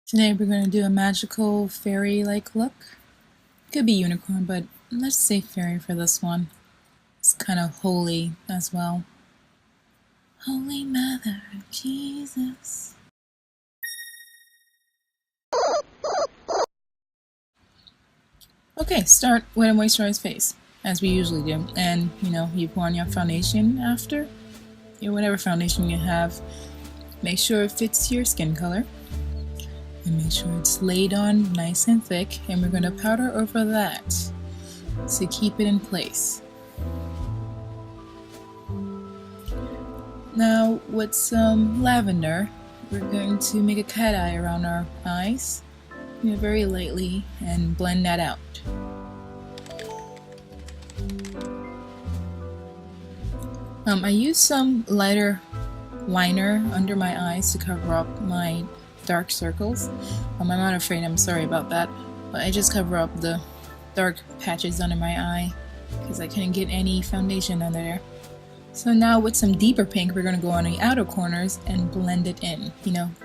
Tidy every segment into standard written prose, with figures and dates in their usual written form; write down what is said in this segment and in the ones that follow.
Today we're going to do a magical fairy-like look. Could be unicorn, but let's say fairy for this one. It's kind of holy as well. Holy Mother of Jesus. Okay, start with a moisturized face, as we usually do. And, you put on your foundation after. Whatever foundation you have, make sure it fits your skin color. And make sure it's laid on nice and thick, and we're going to powder over that to keep it in place. Now with some lavender, we're going to make a cat eye around our eyes, very lightly, and blend that out. I use some lighter liner under my eyes to cover up my dark circles. I'm not afraid, I'm sorry about that, but I just cover up the dark patches under my eye because I couldn't get any foundation under there. So now with some deeper pink, we're going to go on the outer corners and blend it in.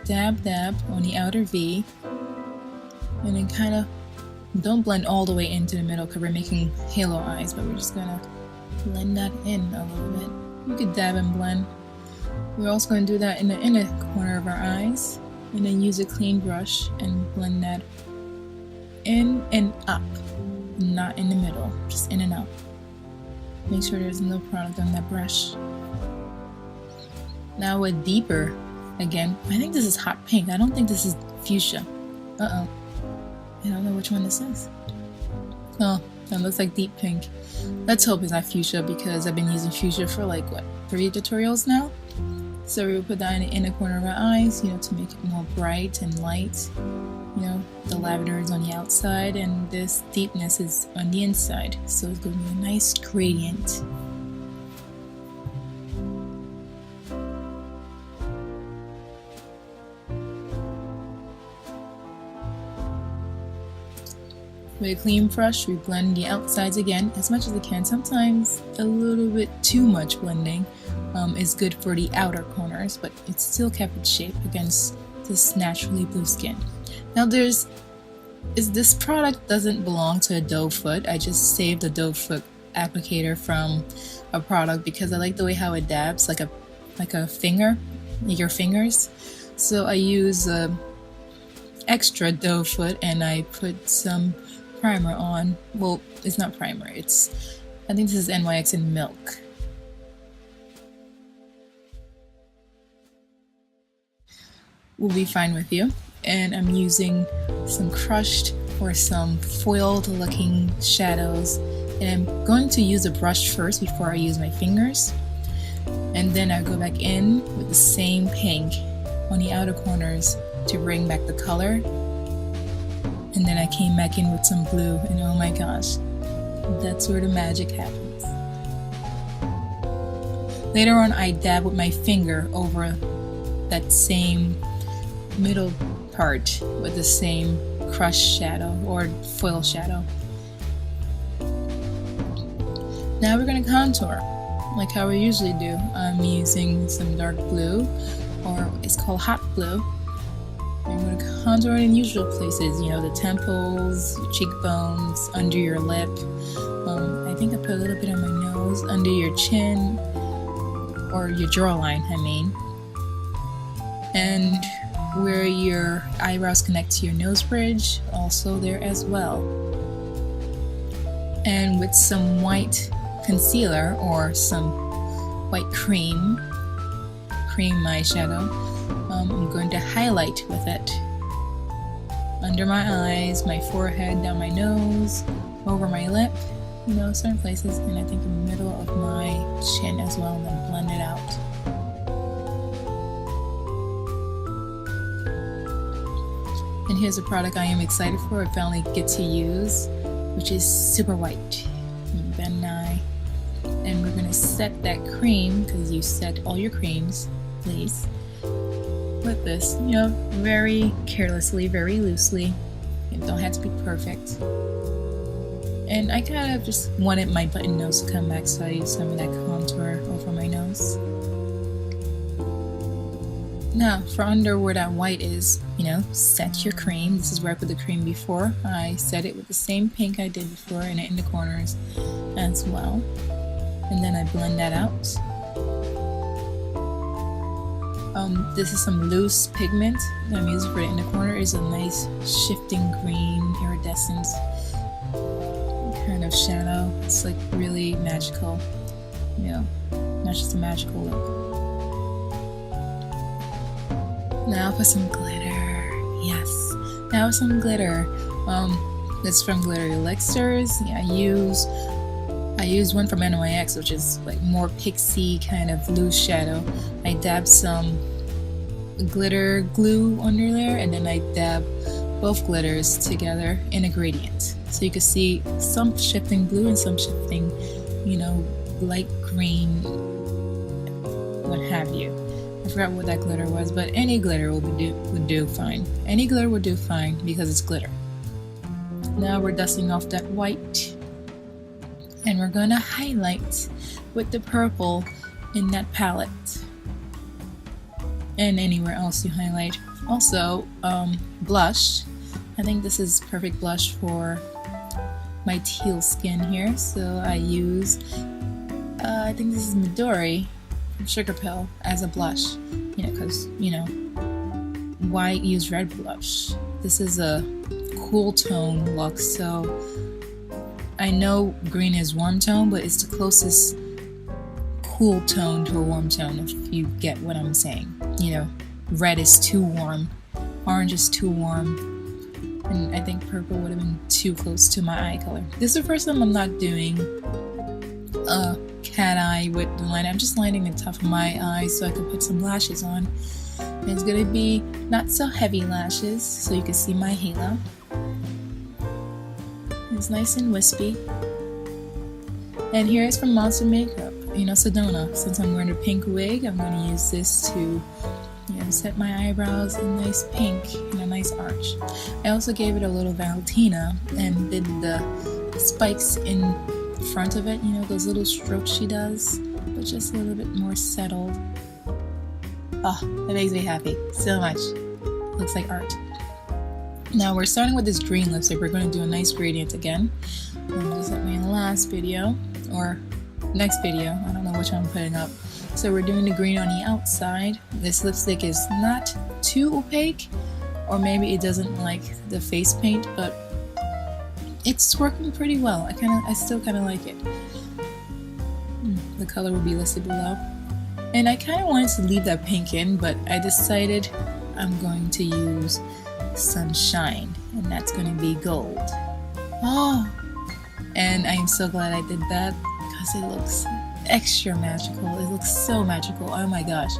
Dab dab on the outer V, and then kind of don't blend all the way into the middle because we're making halo eyes, but we're just going to blend that in a little bit. You could dab and blend. We're also going to do that in the inner corner of our eyes, and then use a clean brush and blend that in and up, not in the middle, just in and up. Make sure there's no product on that brush. Now with deeper, again, I think this is hot pink. I don't think this is fuchsia. I don't know which one this is. Oh, that looks like deep pink. Let's hope it's not fuchsia because I've been using fuchsia for like, 3 tutorials now? So we will put that in the inner corner of our eyes, to make it more bright and light. The lavender is on the outside and this deepness is on the inside. So it's going to be a nice gradient. With a clean brush, we blend the outsides again as much as we can. Sometimes a little bit too much blending is good for the outer corners, but it's still kept its shape against this naturally blue skin. Now this product doesn't belong to a doe foot. I just saved the doe foot applicator from a product because I like the way how it dabs like a finger, your fingers. So I use extra doe foot and I put some primer on. Well, it's not primer, I think this is NYX in milk. Will be fine with you. And I'm using some crushed or some foiled looking shadows, and I'm going to use a brush first before I use my fingers, and then I go back in with the same pink on the outer corners to bring back the color, and then I came back in with some blue, and oh my gosh, that's where the magic happens. Later on I dab with my finger over that same middle part with the same crushed shadow or foil shadow. Now we're going to contour like how we usually do. I'm using some dark blue, or it's called hot blue. I'm going to contour in usual places, the temples, your cheekbones, under your lip. I think I put a little bit on my nose, under your chin, or your jawline, and where your eyebrows connect to your nose bridge, also there as well. And with some white concealer or some white cream eyeshadow, I'm going to highlight with it under my eyes, my forehead, down my nose, over my lip, certain places, and I think in the middle of my chin as well, and then blend it out. And here's a product I am excited for, I finally get to use, which is super white. Ben Nye. And we're going to set that cream, because you set all your creams, please, with this, very carelessly, very loosely. It don't have to be perfect. And I kind of just wanted my button nose to come back, so I used some of that contour over my nose. Now, for under where that white is, you know, set your cream. This is where I put the cream before. I set it with the same pink I did before and in the corners as well. And then I blend that out. This is some loose pigment that I'm using for the inner corner. It's a nice shifting green, iridescent kind of shadow. It's like really magical, you know, not just a magical look. Now for some glitter. Yes, now some glitter. It's from Glitter Elixirs. Yeah, I use one from NYX, which is like more pixie kind of loose shadow. I dab some glitter glue under there, and then I dab both glitters together in a gradient. So you can see some shifting blue and some shifting, you know, light green, what have you. I forgot what that glitter was, but any glitter would do fine. Any glitter would do fine because it's glitter. Now we're dusting off that white, and we're gonna highlight with the purple in that palette and anywhere else you highlight. Also, blush. I think this is perfect blush for my teal skin here, so I use I think this is Midori from Sugarpill as a blush, you know, because, you know, why use red blush? This is a cool tone look, so I know green is warm tone, but it's the closest cool tone to a warm tone, if you get what I'm saying. You know, red is too warm, orange is too warm, and I think purple would have been too close to my eye color. This is the first time I'm not doing a cat eye with the line. I'm just lining the top of my eye so I can put some lashes on. And it's gonna be not so heavy lashes, so you can see my halo. It's nice and wispy. And here is from Monster Makeup, you know, Sedona. Since I'm wearing a pink wig, I'm going to use this to, you know, set my eyebrows in nice pink and a nice arch. I also gave it a little Valentina and did the spikes in front of it, you know, those little strokes she does, but just a little bit more settled. Oh, that makes me happy so much. Looks like art. Now we're starting with this green lipstick. We're going to do a nice gradient again. Just like my last video, or next video, I don't know which one I'm putting up. So we're doing the green on the outside. This lipstick is not too opaque, or maybe it doesn't like the face paint, but it's working pretty well. I still kind of like it. The color will be listed below. And I kind of wanted to leave that pink in, but I decided I'm going to use Sunshine, and that's going to be gold. Oh, and I am so glad I did that because it looks extra magical. It looks so magical. Oh my gosh.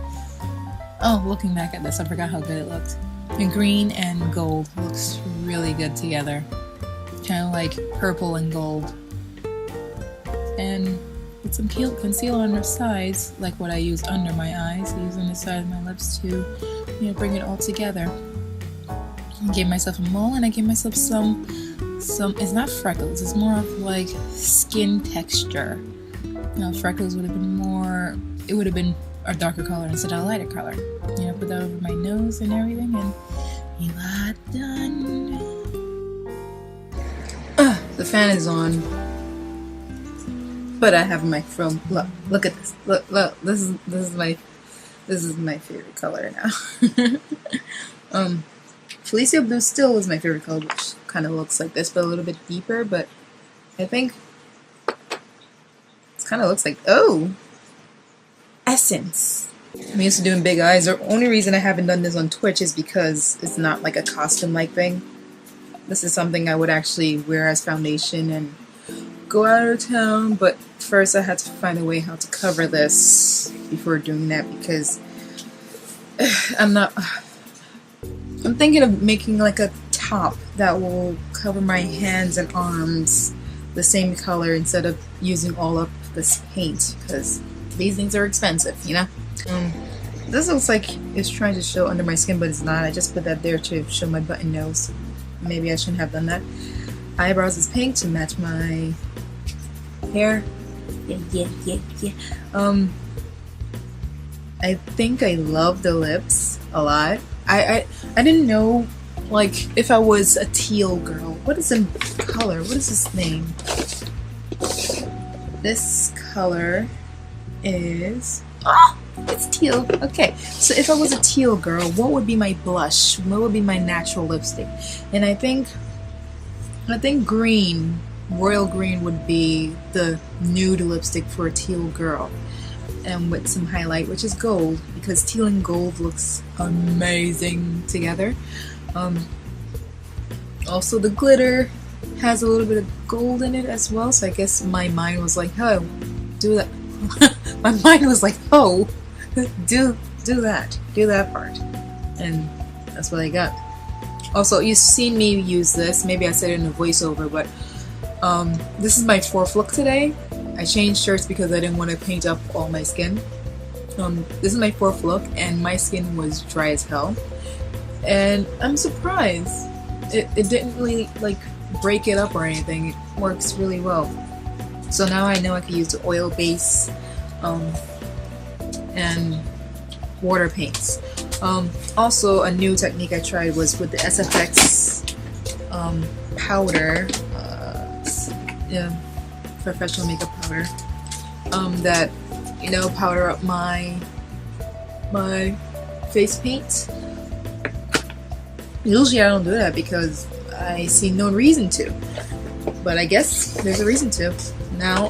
Oh, looking back at this, I forgot how good it looked. And green and gold looks really good together. Kind of like purple and gold. And with some concealer on the sides, like what I used under my eyes, using the side of my lips to, you know, bring it all together. I gave myself a mole, and I gave myself some, it's not freckles, it's more of like skin texture. You know, freckles would have been more, it would have been a darker color instead of a lighter color. You know, put that over my nose and everything, and you are done. The fan is on, but I have my film. Look at this. Look, this is my favorite color now. Felicia Blue still is my favorite color, which kind of looks like this, but a little bit deeper. But I think it kind of looks like, oh, Essence. I'm used to doing big eyes. The only reason I haven't done this on Twitch is because it's not like a costume-like thing. This is something I would actually wear as foundation and go out of town, but first I had to find a way how to cover this before doing that, because I'm thinking of making like a top that will cover my hands and arms the same color instead of using all of this paint, because these things are expensive, you know? This looks like it's trying to show under my skin, but it's not. I just put that there to show my button nose. Maybe I shouldn't have done that. Eyebrows is pink to match my hair. Yeah. I think I love the lips. a lot. I didn't know, like, if I was a teal girl. What is the color? What is this name? This color is... Oh! It's teal. Okay, so if I was a teal girl, what would be my blush? What would be my natural lipstick? And I think green, royal green would be the nude lipstick for a teal girl. And with some highlight, which is gold, because teal and gold looks amazing together. Also the glitter has a little bit of gold in it as well, so I guess my mind was like, oh, do that. My mind was like, oh, do that part. And that's what I got. Also, you've seen me use this, maybe I said it in a voiceover, but this is my 4th look today. I changed shirts because I didn't want to paint up all my skin. This is my 4th look, and my skin was dry as hell. And I'm surprised. It didn't really, like, break it up or anything. It works really well. So now I know I can use the oil base and water paints. Also, a new technique I tried was with the SFX powder, professional makeup powder, that, you know, powder up my face paint. Usually I don't do that because I see no reason to, but I guess there's a reason to. Now,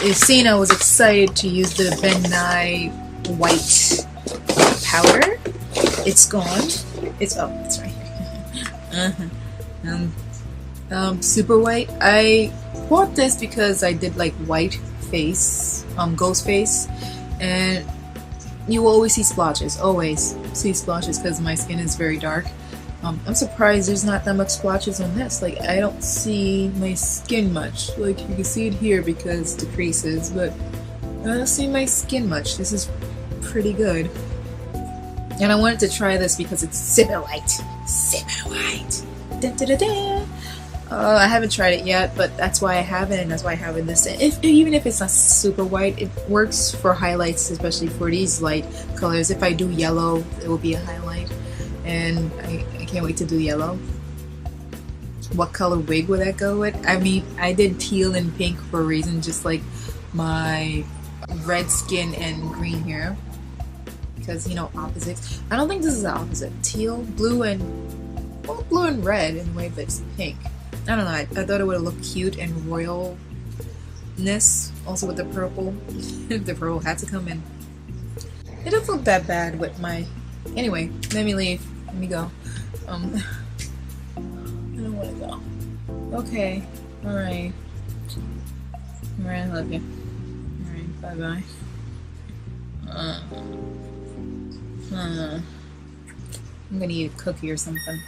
you've seen I was excited to use the Ben Nye white powder. It's gone. It's right here. Super white. I bought this because I did like white face, ghost face, and you will always see splotches. Always see splotches because my skin is very dark. I'm surprised there's not that much splotches on this. Like, I don't see my skin much. Like, you can see it here because the creases, but I don't see my skin much. This is pretty good. And I wanted to try this because it's super white. Super white. Da, da, da, da. I haven't tried it yet, but that's why I have it, and that's why I have it in this. Even if it's not super white, it works for highlights, especially for these light colors. If I do yellow, it will be a highlight, and I can't wait to do yellow. What color wig would that go with? I mean, I did teal and pink for a reason, just like my red skin and green hair, because, you know, opposites. I don't think this is the opposite. Teal, blue, and well, blue and red in a way, but it's pink. I don't know, I thought it would look cute and royalness, also with the purple. If the purple had to come in. It doesn't look that bad with my... Anyway, let me leave. Let me go. I don't want to go. Okay. Alright. Alright, I love you. Alright, bye-bye. I'm gonna eat a cookie or something.